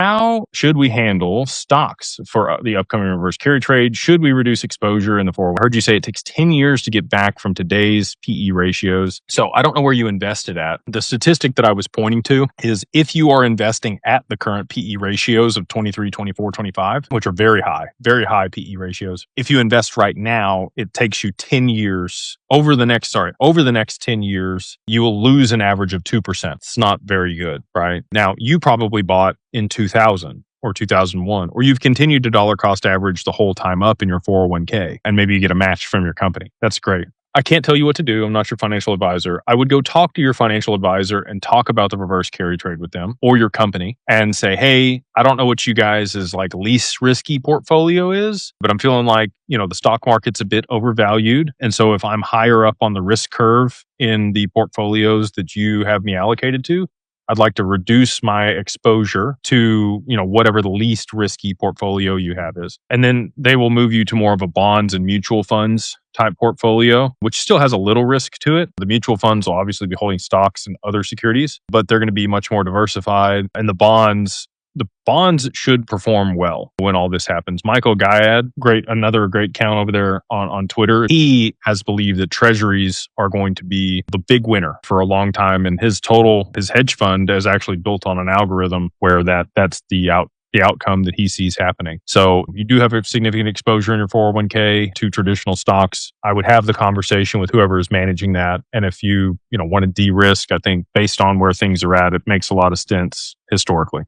How should we handle stocks for the upcoming reverse carry trade? Should we reduce exposure in the forward? I heard you say it takes 10 years to get back from today's PE ratios. So I don't know where you invested at. The statistic that I was pointing to is if you are investing at the current PE ratios of 23, 24, 25, which are very high PE ratios. If you invest right now, it takes you 10 years. Over the next 10 years, you will lose an average of 2%. It's not very good, right? Now, you probably bought in 2000 or 2001, or you've continued to dollar cost average the whole time up in your 401k, and maybe you get a match from your company. That's great. I can't tell you what to do. I'm not your financial advisor. I would go talk to your financial advisor and talk about the reverse carry trade with them or your company and say, hey, I don't know what you guys' like least risky portfolio is, but I'm feeling like, the stock market's a bit overvalued. And so if I'm higher up on the risk curve in the portfolios that you have me allocated to, I'd like to reduce my exposure to, whatever the least risky portfolio you have is. And then they will move you to more of a bonds and mutual funds type portfolio, which still has a little risk to it. The mutual funds will obviously be holding stocks and other securities, but they're going to be much more diversified. And the bonds should perform well when all this happens. Michael Gayad, another great count over there on Twitter. He has believed that treasuries are going to be the big winner for a long time. And his hedge fund is actually built on an algorithm where that's the outcome that he sees happening. So if you do have a significant exposure in your 401k to traditional stocks, I would have the conversation with whoever is managing that. And if you want to de-risk, I think based on where things are at, it makes a lot of sense historically.